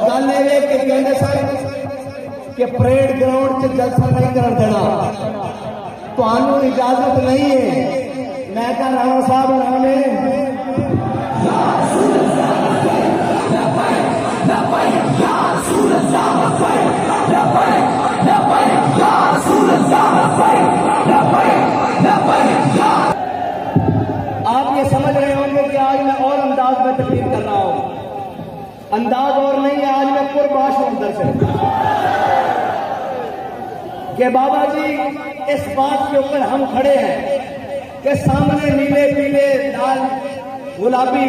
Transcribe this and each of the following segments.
और गल ये कि कहते सन कि परेड ग्राउंड च जलसा नहीं कर देना, तो इजाजत नहीं है। मैं क्या राणा साहब नाम है आप ये समझ रहे होंगे कि आज मैं और अंदाज में तकलीफ कर रहा हूं। अंदाज और नहीं है, आज मैं कुर्बाश हूं अंदर से कि बाबा जी इस बात के ऊपर हम खड़े हैं कि सामने नीले पीले लाल गुलाबी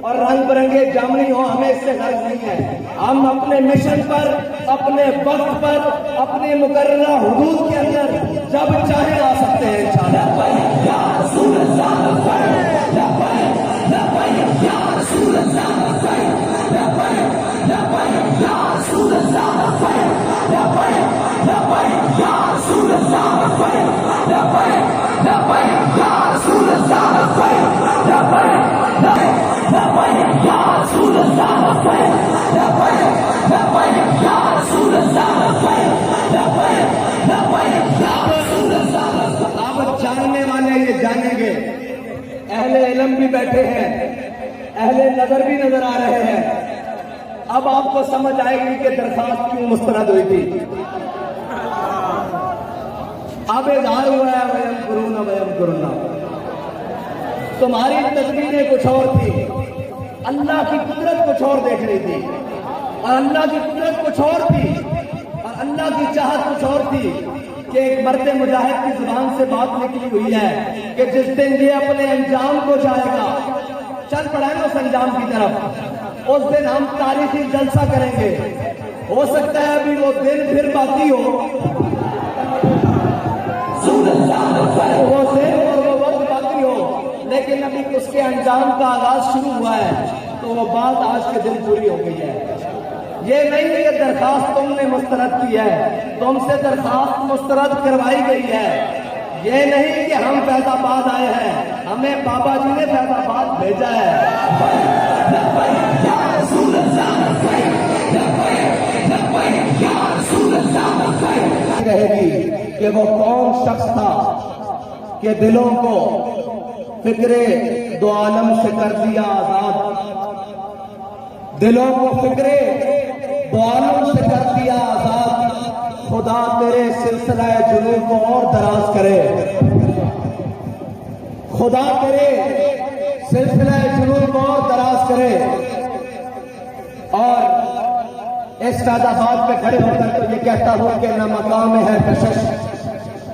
और रंग बिरंगे जामनी हो, हमें इससे गर्ज नहीं है। हम अपने मिशन पर, अपने वक्त पर, अपने मुकर्ररा हुदूद के अंदर जब चाहे आ सकते हैं इंशाअल्लाह। अब जानने वाले ये जानेंगे, अहले इल्म भी बैठे हैं, अहले नजर भी नजर आ रहे हैं। अब आपको समझ आएगी कि दरखास्त क्यों मुस्तरद हुई थी। अब इजहार हुआ है वयम करुणा। तुम्हारी तस्वीरें कुछ और थी, अल्लाह की कुदरत कुछ और देख रही थी, और अल्लाह की कुदरत कुछ और थी, और अल्लाह की चाहत कुछ और थी कि एक मर्द मुजाहिद की जुबान से बात निकली हुई है कि जिस दिन ये अपने अंजाम को जाएगा, चल पड़ा है उस अंजाम की तरफ, उस दिन हम तारीखी जलसा करेंगे। हो सकता है अभी वो दिन फिर बाकी हो, वो दिन और वो वक्त बाकी हो, लेकिन अभी उसके अंजाम का आगाज शुरू हुआ है, तो वो बात आज के दिन पूरी हो गई है। ये नहीं है कि दरखास्त तुमने मुस्तरद की है, तुमसे दरखास्त मुस्तरद करवाई गई है। ये नहीं कि हम फैजाबाद आए हैं, हमें बाबा जी ने फैजाबाद भेजा है। रहेगी कि वो कौन शख्स था कि दिलों को फिक्रे दो आलम से कर दिया आजाद, दिलों को फिक्रे दो आलम से कर दिया आजाद। खुदा तेरे सिलसिला जुनू को और दराज करे, खुदा तेरे सिलसिला जुनू को और दराज करे। और इस फैजाबाद पे खड़े होकर तो ये कहता हूं कि न मकाम है कशश,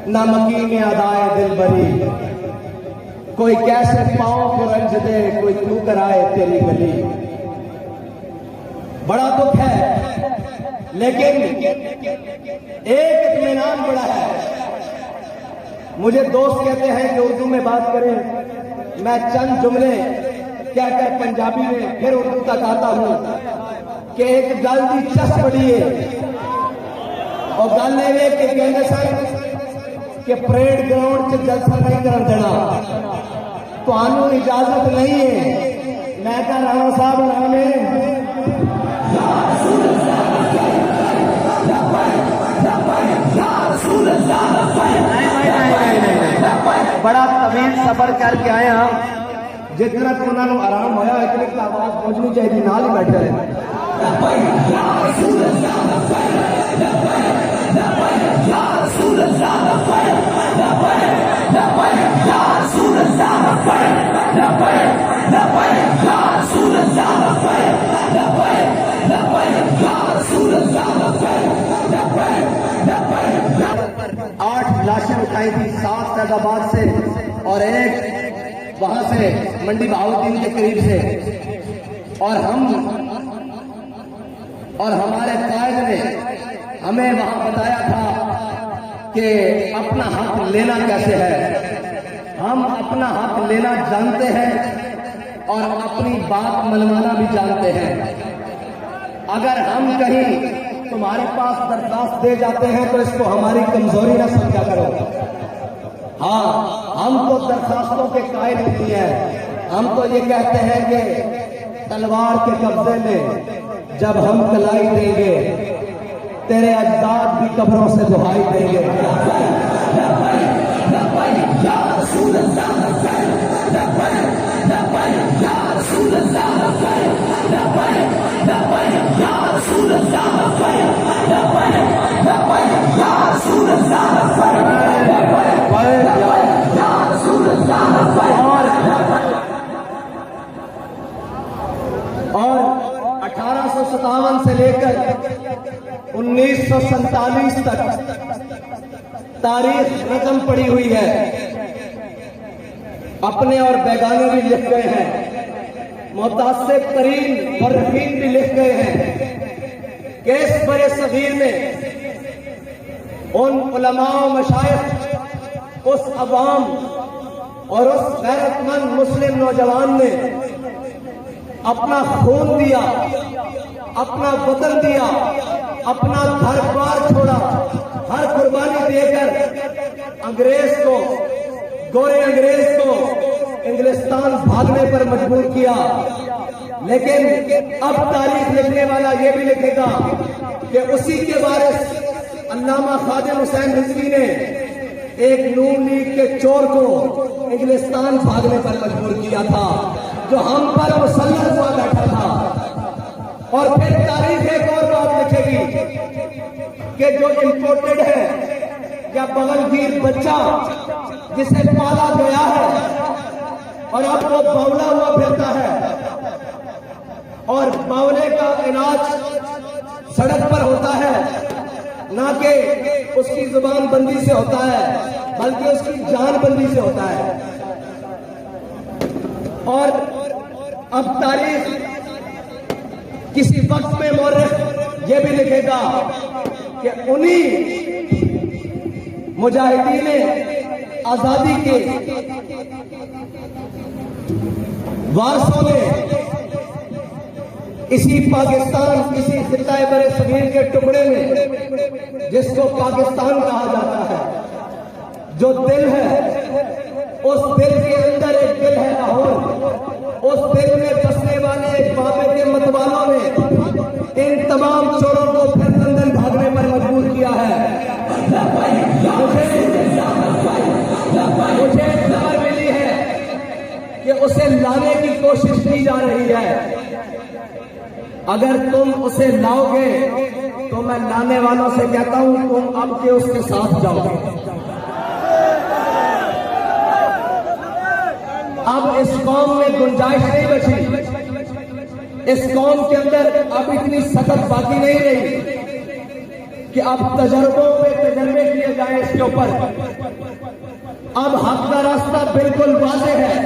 न मकीन अदाए दिल भरी। कोई कैसे पाओ को रंज दे, कोई तू कराए तेरी गली। बड़ा दुख है, लेकिन एक इत्मीनान बड़ा है। मुझे दोस्त कहते हैं कि उर्दू में बात करें, मैं चंद जुमले कहकर पंजाबी में फिर उर्दू तक आता हूं कि एक गल की चस पड़ी है, और गल ये कि कहते सन कि परेड ग्राउंड च जलसा नहीं कर देना, तो इजाजत नहीं है। मैं क्या राणा साहब नाम है बड़ा तवील सफर करके आए हम, जितना तो उन्होंने आराम होया इतनी तो आवाज पहुंचनी चाहिए, नाल ही बैठे रहे। लाशें उठाई थी, 7 फैजाबाद से और एक वहां से मंडी बहाउद्दीन के करीब से। और हमारे कायद ने हमें वहां बताया था कि अपना हक लेना कैसे है। हम अपना हक लेना जानते हैं और अपनी बात मनवाना भी जानते हैं। अगर हम कहीं तुम्हारे पास दरखास्त दे जाते हैं तो इसको हमारी कमजोरी न समझा करो। हाँ, हम तो दरखास्तों के कायल नहीं है। हम तो ये कहते हैं कि तलवार के कब्जे में जब हम कलाई देंगे तेरे अजदाद भी कब्रों से दुहाई देंगे। और 1857 से लेकर 1947 तक तारीख रकम पड़ी हुई है। अपने और बेगाने भी लिख गए हैं, मुतासिब तरीन फर्रखीन भी लिख गए हैं कि इस बड़े सगीर में उन उलमा मशाइख, उस अवाम और उस गैरतमंद मुस्लिम नौजवान ने अपना खून दिया, अपना वतन दिया, अपना घर बार छोड़ा, हर कुर्बानी देकर अंग्रेज को, गोरे अंग्रेज को इंग्लिस्तान भागने पर मजबूर किया। लेकिन अब तारीख लिखने वाला यह भी लिखेगा कि उसी के वारिस अल्लामा खादिम हुसैन रिजवी ने एक नून लीग के चोर को इंग्लिस्तान भागने पर मजबूर किया था, जो हम पर मुसल्लत हुआ बैठा था। और फिर तारीख एक और बात लिखेगी कि जो इंपोर्टेड है या बगलगीर बच्चा जिसे पाला गया है और अब वो बावला हुआ फिरता है, और बावले का इलाज सड़क पर होता है, ना कि उसकी जुबान बंदी से होता है, बल्कि उसकी जान बंदी से होता है। और अब तारीख किसी वक्त में मौर्रिख ये भी लिखेगा कि उन्हीं मुजाहिदीन आजादी के वारसों ने इसी पाकिस्तान, इसी खित्ता बरे सगीर के टुकड़े में जिसको पाकिस्तान कहा जाता है, जो दिल है, उस दिल के अंदर एक दिल है लाहौर, उस दिल में बसने वाले एक बाबे के मतवालों ने इन तमाम चोरों को फिर लंदन भागने पर मजबूर किया है। मुझे खबर मिली है कि उसे लाने की कोशिश की जा रही है। अगर तुम उसे लाओगे तो मैं लाने वालों से कहता हूं तुम अब के उसके साथ जाओगे। अब इस कौम में गुंजाइश नहीं बची, इस कौम के अंदर अब इतनी सख्त बाकी नहीं रही कि अब तजर्बों पे तजर्बे किए जाए इसके ऊपर। अब हक का रास्ता बिल्कुल वाज़ेह है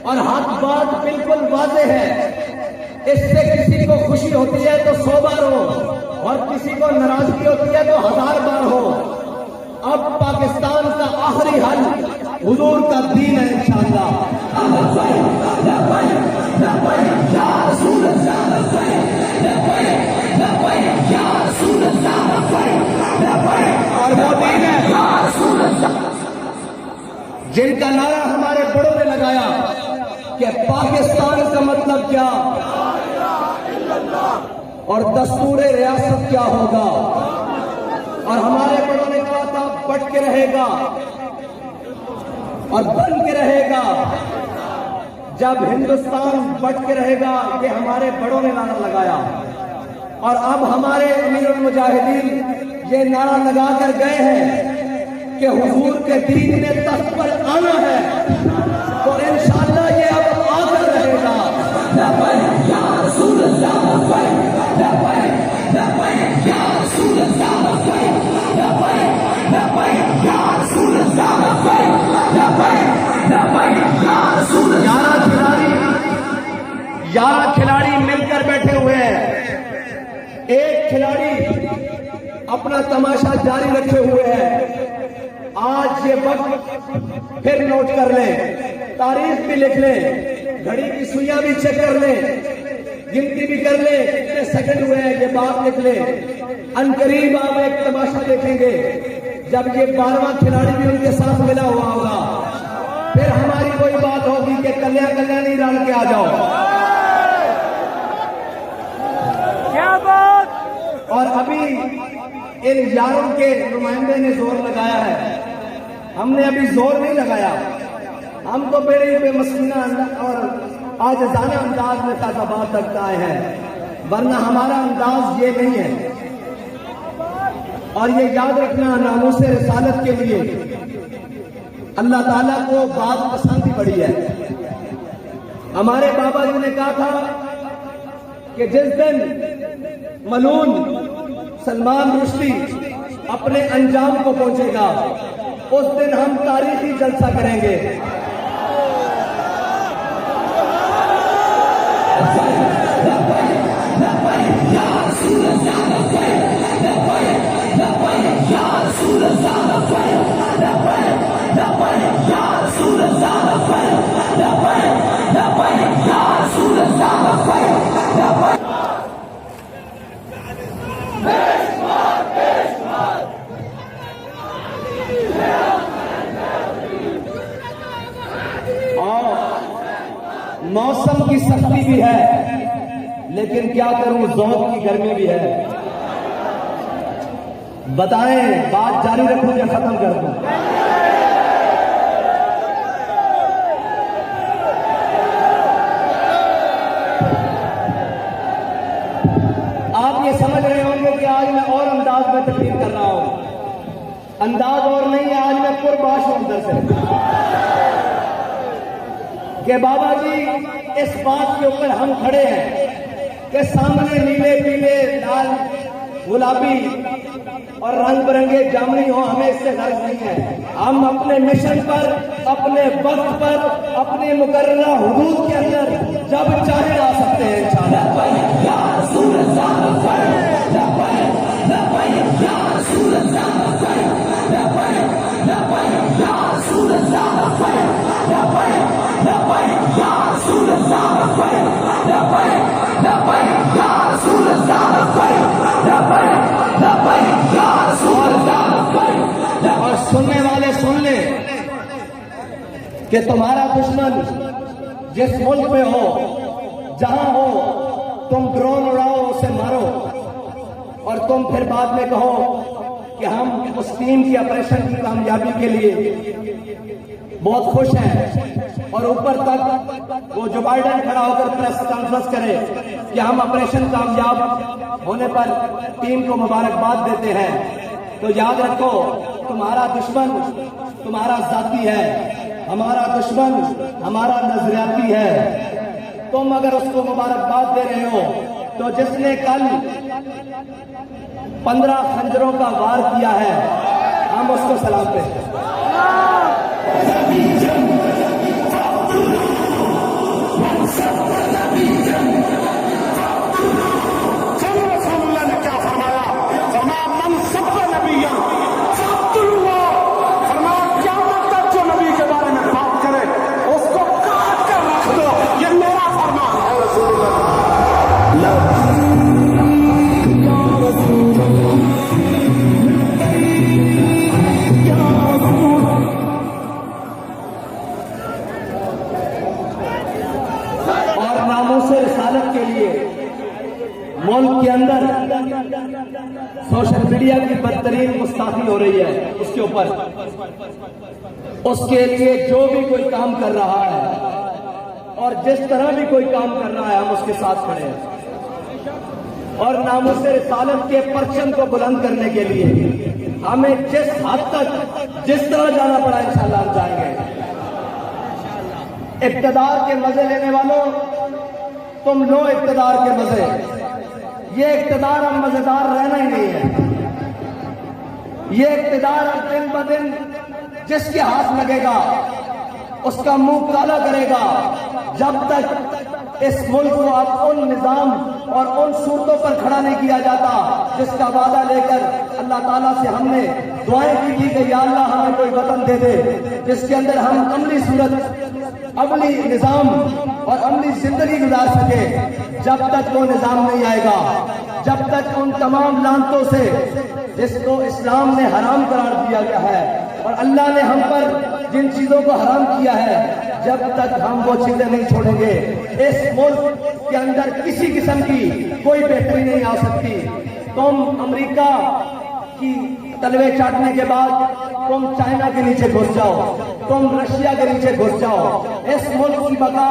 और हक बात बिल्कुल वाज़ेह है। इससे किसी को खुशी होती है तो 100 बार हो, और किसी को नाराजगी होती है तो 1000 बार हो। अब पाकिस्तान का आखिरी हल हुजूर का दीन है इंशाअल्लाह। और वो दीन है जिनका नारा हमारे बड़ों ने लगाया कि पाकिस्तान का मतलब क्या और दस्तूर रियासत क्या होगा। और हमारे बड़ों ने कहा था बट के रहेगा और बन के रहेगा। जब हिंदुस्तान बट के रहेगा, ये हमारे बड़ों ने नारा लगाया। और अब हमारे अमीरुल मुजाहिदीन ये नारा लगा कर गए हैं कि हुजूर के दीन ने तख्त पर आना है, तो इंशाअल्लाह ये अब आकर रहेगा। ग्यारह खिलाड़ी मिलकर बैठे हुए हैं। एक खिलाड़ी अपना तमाशा जारी रखे हुए हैं। आज ये वक्त फिर नोट कर लें, तारीख भी लिख लें, घड़ी की सुइयां भी चेक कर लें, गिनती भी कर लें कितने सेकंड हुए हैं, ये बात लिख लें। अनकरीब आप एक तमाशा देखेंगे जब ये 12वां खिलाड़ी भी उनके साथ मिला हुआ होगा। फिर हमारी कोई बात होगी कि कल्याणी रन के आ जाओ। इन यारों के नुमाइंदे ने जोर लगाया है, हमने अभी जोर नहीं लगाया। हम तो बड़े बेमस्कीना और आजिज़ाना अंदाज में फैसलाबाद तक आए हैं, वरना हमारा अंदाज ये नहीं है। और ये याद रखना, नामूसे रिसालत के लिए अल्लाह ताला को बात पसंद ही बड़ी है। हमारे बाबा जी ने कहा था कि जिस दिन मलून सलमान रुश्दी अपने अंजाम को पहुंचेगा, उस दिन हम तारीखी जलसा करेंगे। मौसम की सख्ती भी है, लेकिन क्या करूं, ज़ौक़ की गर्मी भी है। बताएं, बात जारी रखूं या खत्म कर दूं? आप ये समझ रहे होंगे कि आज मैं और अंदाज में तकलीफ कर रहा हूं। अंदाज और नहीं है, आज मैं पुरबाश हूं अंदर से कि बाबा जी इस बात के ऊपर हम खड़े हैं कि सामने नीले पीले लाल गुलाबी और रंग बिरंगे जामुनी हो, हमें इससे गर्ज नहीं है। हम अपने मिशन पर, अपने वक्त पर, अपने मुकर्ररा हुदूद के अंदर जब चाहे आ सकते हैं इंशाअल्लाह। और सुनने वाले सुन ले कि तुम्हारा दुश्मन जिस मुल्क में हो, जहां हो, तुम ड्रोन उड़ाओ, उसे मारो, और तुम फिर बाद में कहो कि हम उस टीम की ऑपरेशन की कामयाबी के लिए बहुत खुश हैं, और ऊपर तक वो जो बाइडेन खड़ा होकर प्रेस कॉन्फ्रेंस करे कि हम ऑपरेशन कामयाब होने पर टीम को मुबारकबाद देते हैं। तो याद रखो, तुम्हारा दुश्मन तुम्हारा जाती है, हमारा दुश्मन हमारा नजरियाती है। तुम अगर उसको मुबारकबाद दे रहे हो, तो जिसने कल 15 खंजरों का वार किया है, हम उसको सलाम देते हैं। मुल्क के अंदर सोशल मीडिया की बदतरीन गुस्ताखी हो रही है, उसके ऊपर, उसके लिए जो भी कोई काम कर रहा है और जिस तरह भी कोई काम कर रहा है, हम उसके साथ खड़े हैं। और नामूसे रिसालत के परचम को बुलंद करने के लिए हमें जिस हद तक, जिस तरह जाना पड़ा, इंशाअल्लाह हम जाएंगे। इक़्तिदार के मजे लेने वालों, तुम लो इक़्तिदार के मजे। ये इक़्तिदार अब मजेदार रहना ही नहीं है। ये इक़्तिदार अब दिन ब दिन जिसके हाथ लगेगा उसका मुंह काला करेगा, जब तक इस मुल्क को अब उन निजाम और उन सूरतों पर खड़ा नहीं किया जाता जिसका वादा लेकर अल्लाह ताला से हमने दुआएं की थी कि या अल्लाह हमें कोई वतन दे दे जिसके अंदर हम अमली सूरत, अमली निजाम और अमली जिंदगी गुजार सके। जब तक वो निजाम नहीं आएगा, जब तक उन तमाम लानतों से जिसको इस्लाम ने हराम करार दिया गया है और अल्लाह ने हम पर जिन चीजों को हराम किया है, जब तक हम वो चीजें नहीं छोड़ेंगे, इस मुल्क के अंदर किसी किस्म की कोई बेहतरी नहीं आ सकती। तुम अमेरिका की तलवे चाटने के बाद तुम चाइना के नीचे घुस जाओ, तुम रशिया के नीचे घुस जाओ। इस मुल्क की बका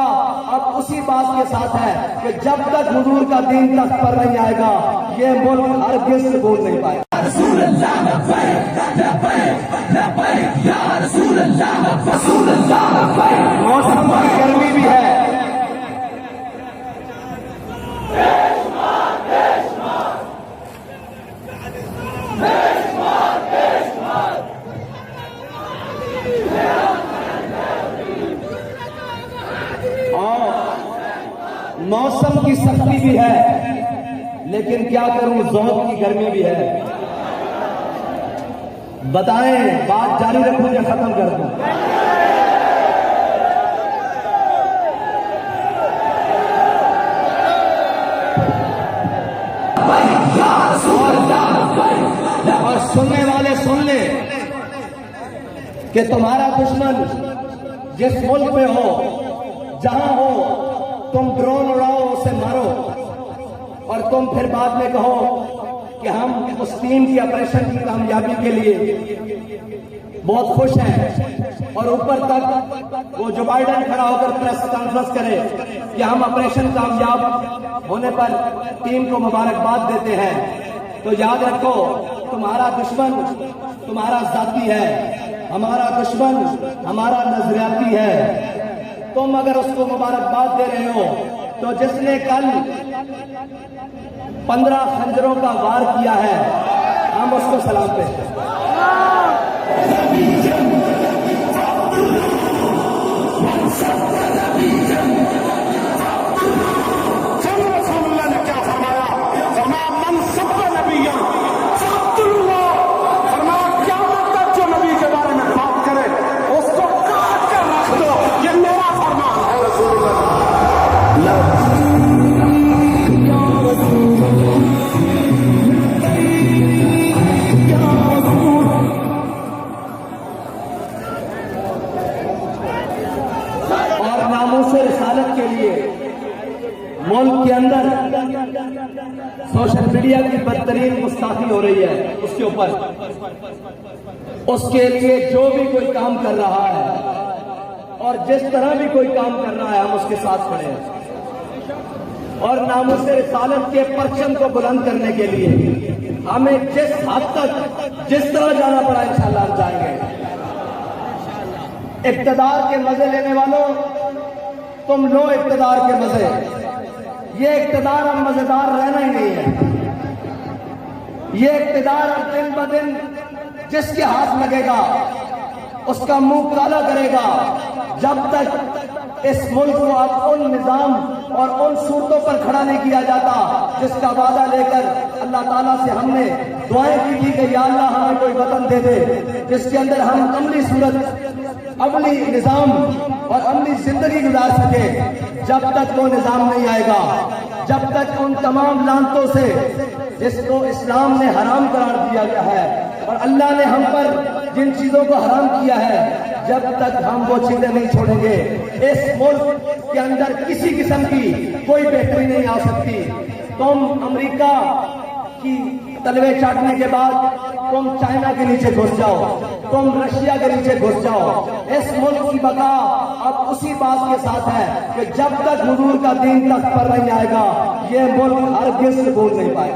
अब उसी बात के साथ है कि जब तक हुजूर का दीन तख्त पर नहीं आएगा ये मुल्क हरगिज़ सुकून नहीं पाएगा। मौसम की गर्मी भी है, मौसम की सख्ती भी है, लेकिन क्या करूं ज़ौक़ की गर्मी भी है। बताएं बात जारी रखूं या खत्म कर दूं? और सुनने वाले सुन ले कि तुम्हारा दुश्मन जिस मुल्क में हो, जहां हो, तुम ड्रोन उड़ाओ, उसे मारो और तुम फिर बाद में कहो कि हम उस टीम की ऑपरेशन की कामयाबी के लिए बहुत खुश हैं, और ऊपर तक वो जो बाइडेन खड़ा होकर प्रेस कॉन्फ्रेंस करे कि हम ऑपरेशन कामयाब होने पर टीम को मुबारकबाद देते हैं। तो याद रखो, तुम्हारा दुश्मन तुम्हारा जाती है, हमारा दुश्मन हमारा नजरियाती है। तुम अगर उसको मुबारकबाद दे रहे हो तो जिसने कल 15 खंजरों का वार किया है, हम उसको सलाम देते हैं। रिसालत के लिए मुल्क के अंदर सोशल मीडिया की बदतरीन गुस्ताखी हो रही है, उसके ऊपर उसके लिए जो भी कोई काम कर रहा है और जिस तरह भी कोई काम कर रहा है, हम उसके साथ खड़े हैं। और नामूस रिसालत के परचम को बुलंद करने के लिए हमें जिस हद तक जिस तरह जाना पड़ा इंशाअल्लाह हम जाएंगे। इक़्तिदार के मजे लेने वालों, तुम लो इक़्तिदार के मजे। ये इक़्तिदार अब मजेदार रहना ही नहीं है। ये इक़्तिदार अब दिन ब दिन जिसके हाथ लगेगा उसका मुंह काला करेगा। जब तक इस मुल्क को अब उन निजाम और उन सूरतों पर खड़ा नहीं किया जाता जिसका वादा लेकर अल्लाह ताला से हमने दुआएं की थी कि या अल्लाह हमें कोई वतन दे दे जिसके अंदर हम अमली सूरत, अमली निजाम और अमली जिंदगी गुजार सके। जब तक वो निजाम नहीं आएगा, जब तक उन तमाम लानतों से जिसको इस्लाम ने हराम करार दिया गया है और अल्लाह ने हम पर जिन चीजों को हराम किया है, जब तक हम वो चीजें नहीं छोड़ेंगे, इस मुल्क के अंदर किसी किस्म की कोई बेहतरी नहीं आ सकती। तुम अमेरिका की तलवे चाटने के बाद तुम चाइना के नीचे घुस जाओ, तुम रशिया के नीचे घुस जाओ। इस मुल्क की बका अब उसी बात के साथ है कि जब तक हुजूर का दीन तख्त पर नहीं आएगा ये मुल्क हरगिज़ सुकून नहीं पाएगा।